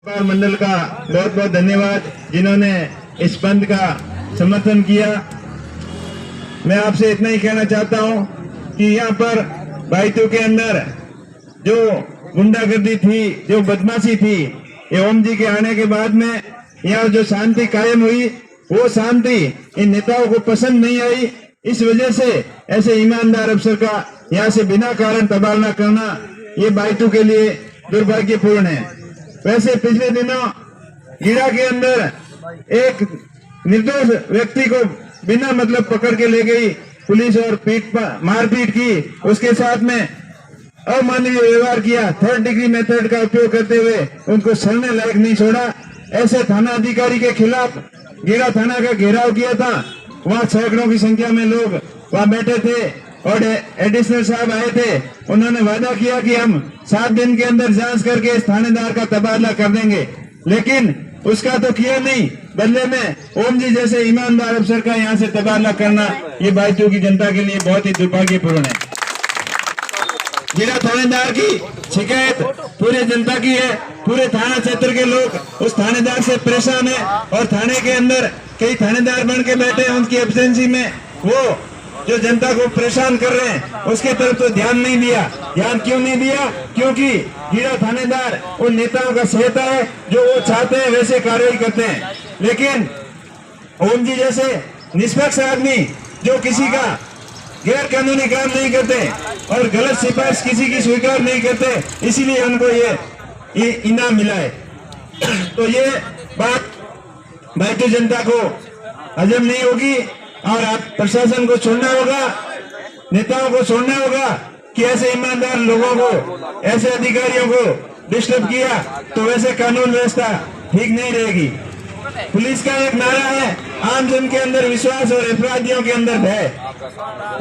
व्यापार मंडल का बहुत बहुत धन्यवाद जिन्होंने इस बंद का समर्थन किया। मैं आपसे इतना ही कहना चाहता हूं कि यहाँ पर बाइतू के अंदर जो गुंडागर्दी थी, जो बदमाशी थी, ये ओम जी के आने के बाद में यहाँ जो शांति कायम हुई, वो शांति इन नेताओं को पसंद नहीं आई। इस वजह से ऐसे ईमानदार अफसर का यहाँ से बिना कारण तबादला करना ये बाइतू के लिए दुर्भाग्यपूर्ण है। वैसे पिछले दिनों गीड़ा के अंदर एक निर्दोष व्यक्ति को बिना मतलब पकड़ के ले गई पुलिस और मारपीट की, उसके साथ में अमानवीय व्यवहार किया, 3rd डिग्री मेथड का उपयोग करते हुए उनको सड़ने लायक नहीं छोड़ा। ऐसे थाना अधिकारी के खिलाफ गीड़ा थाना का घेराव किया था। वहाँ सैकड़ों की संख्या में लोग वहाँ बैठे थे और एडिशनल साहब आए थे। उन्होंने वादा किया कि हम 7 दिन के अंदर जांच करके इस थानेदार का तबादला कर देंगे, लेकिन उसका तो किया नहीं। बदले में ओम जी जैसे ईमानदार अफसर का यहाँ से तबादला करना ये बाइतू की जनता के लिए बहुत ही दुर्भाग्यपूर्ण है। जिला थानेदार की शिकायत पूरे जनता की है। पूरे थाना क्षेत्र के लोग उस थानेदार से परेशान है और थाने के अंदर कई थानेदार बन के बैठे हैं। उनकी एब्सेंसी में वो जो जनता को परेशान कर रहे हैं उसके तरफ तो ध्यान नहीं दिया। ध्यान क्यों नहीं दिया? क्योंकि गीड़ा थानेदार उन नेताओं का सेहता है जो वो चाहते हैं वैसे कार्रवाई करते हैं। लेकिन ओम जी जैसे निष्पक्ष आदमी जो किसी का गैर कानूनी काम नहीं करते और गलत सिफारिश किसी की स्वीकार नहीं करते, इसीलिए उनको ये इनाम मिला है। तो ये बात भारतीय जनता को हजम नहीं होगी और आप प्रशासन को छोड़ना होगा, नेताओं को छोड़ना होगा कि ऐसे ईमानदार लोगों को, ऐसे अधिकारियों को डिस्टर्ब किया तो वैसे कानून व्यवस्था ठीक नहीं रहेगी। पुलिस का एक नारा है, आम जन के अंदर विश्वास और अपराधियों के अंदर भय।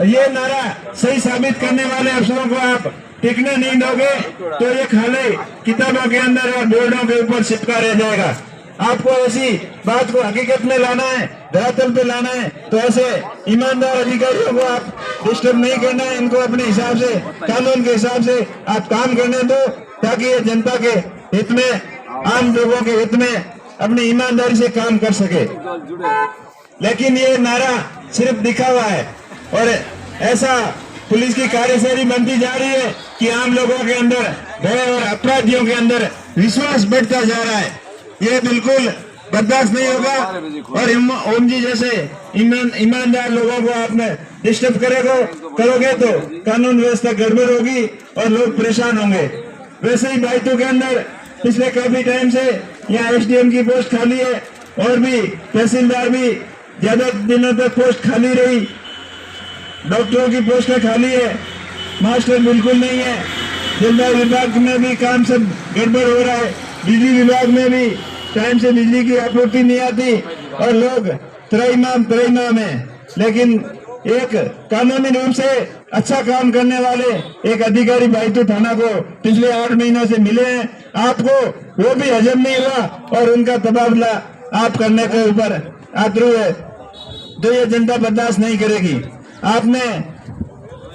ये नारा सही साबित करने वाले अफसरों को आप टिकने नहीं दोगे तो ये खाली किताबों के अंदर और बोर्डों के ऊपर चिपका रह जाएगा। आपको ऐसी बात को हकीकत में लाना है, धरातल पे लाना है, तो ऐसे ईमानदार अधिकारियों को आप डिस्टर्ब नहीं करना है। इनको अपने हिसाब से, कानून के हिसाब से आप काम करने दो ताकि ये जनता के हित में, आम लोगों के हित में अपनी ईमानदारी से काम कर सके। लेकिन ये नारा सिर्फ दिखावा है और ऐसा पुलिस की कार्यशैली बनती जा रही है कि आम लोगों के अंदर भय और अपराधियों के अंदर विश्वास बढ़ता जा रहा है। ये बिल्कुल बर्दाश्त नहीं होगा और ओम जी जैसे ईमानदार लोगों को आपने डिस्टर्ब करोगे तो कानून व्यवस्था गड़बड़ होगी और लोग परेशान होंगे। वैसे ही बाइतू के अंदर पिछले काफी टाइम से यहाँ SDM की पोस्ट खाली है और भी तहसीलदार भी ज्यादा दिनों तक पोस्ट खाली रही। डॉक्टरों की पोस्टें खाली है, मास्टर बिल्कुल नहीं है। जलदाय विभाग में भी काम सब गड़बड़ हो रहा है। बिजली विभाग में भी टाइम से बिजली की आपूर्ति नहीं आती और लोग त्रैमाम है। लेकिन एक कानूनी रूप से अच्छा काम करने वाले एक अधिकारी बाइतू थाना को पिछले 8 महीनों से मिले हैं, आपको वो भी हजम नहीं हुआ और उनका तबादला आप करने के ऊपर आतुर है, तो ये जनता बर्दाश्त नहीं करेगी। आपने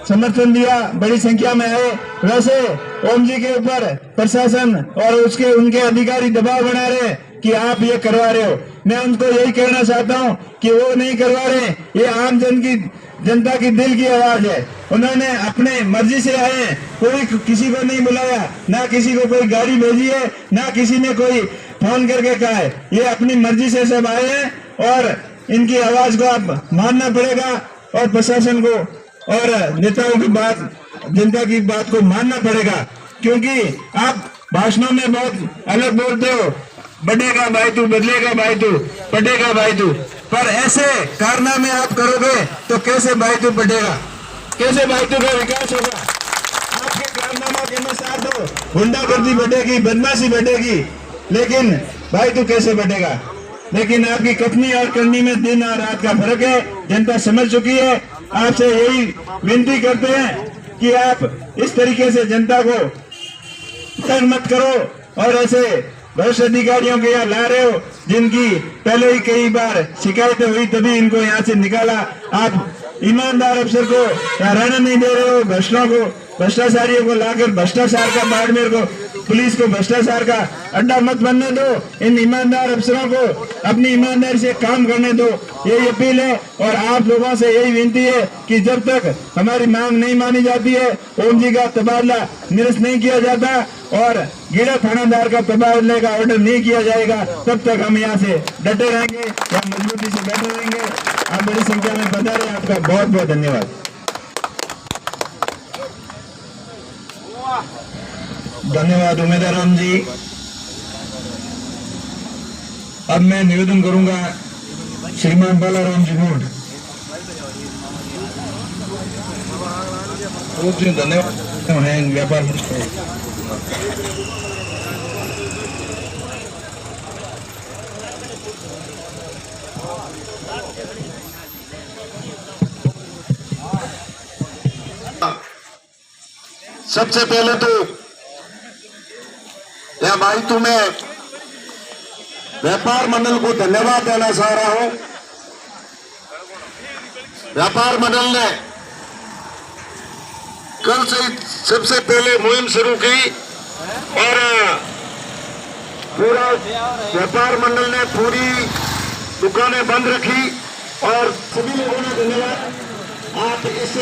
समर्थन दिया, बड़ी संख्या में है। वैसे ओम जी के ऊपर प्रशासन और उनके अधिकारी दबाव बना रहे हैं कि आप ये करवा रहे हो। मैं उनको यही कहना चाहता हूं कि वो नहीं करवा रहे, ये आम जनता की दिल की आवाज है। उन्होंने अपने मर्जी से आए हैं, कोई किसी को नहीं बुलाया, ना किसी को कोई गाड़ी भेजी है, ना किसी ने कोई फोन करके कहा है। ये अपनी मर्जी से सब आए हैं और इनकी आवाज को आप मानना पड़ेगा और प्रशासन को और नेताओं की बात, जनता की बात को मानना पड़ेगा। क्योंकि आप भाषणों में बहुत अलग बोलते हो, बढ़ेगा बाइतू, बदलेगा बाइतू, बढ़ेगा बाइतू, पर ऐसे कारनामे आप करोगे तो कैसे बाइतू बढ़ेगा, कैसे बाइतू का विकास होगा? आपके कारनामा के अनुसार तो गुंडागर्दी बढ़ेगी, बदमाशी बढ़ेगी, लेकिन बाइतू कैसे बढ़ेगा? लेकिन आपकी कथनी और करनी में दिन और रात का फर्क है, जनता समझ चुकी है। आपसे यही विनती करते हैं कि आप इस तरीके से जनता को तंग मत करो और ऐसे भ्रष्ट अधिकारियों के यहाँ ला रहे हो जिनकी पहले ही कई बार शिकायतें हुई, तभी इनको यहाँ से निकाला। आप ईमानदार अफसर को यहाँ रहने नहीं दे रहे हो, भ्रष्टों को भ्रष्टाचारियों को लाकर भ्रष्टाचार का बाड़मेर को, पुलिस को भ्रष्टाचार का अड्डा मत बनने दो। इन ईमानदार अफसरों को अपनी ईमानदारी से काम करने दो, यही अपील है। और आप लोगों से यही विनती है कि जब तक हमारी मांग नहीं मानी जाती है, ओम जी का तबादला निरस्त नहीं किया जाता और गीड़ा थानादार का तबादले का ऑर्डर नहीं किया जाएगा, तब तक हम यहाँ से डटे रहेंगे, यहाँ मजबूती से बैठे रहेंगे। आप बड़ी संख्या में पधारे, आपका बहुत बहुत धन्यवाद। धन्यवाद उमेदाराम जी। अब मैं निवेदन करूंगा श्रीमान बालाराम जी मोड। धन्यवाद हैं व्यापार सबसे पहले तो यह बाइतू में व्यापार मंडल को धन्यवाद देना चाह रहा हूं। व्यापार मंडल ने कल से सबसे पहले मुहिम शुरू की और पूरा व्यापार मंडल ने पूरी दुकानें बंद रखी और सभी लोगों ने धन्यवाद। आप इस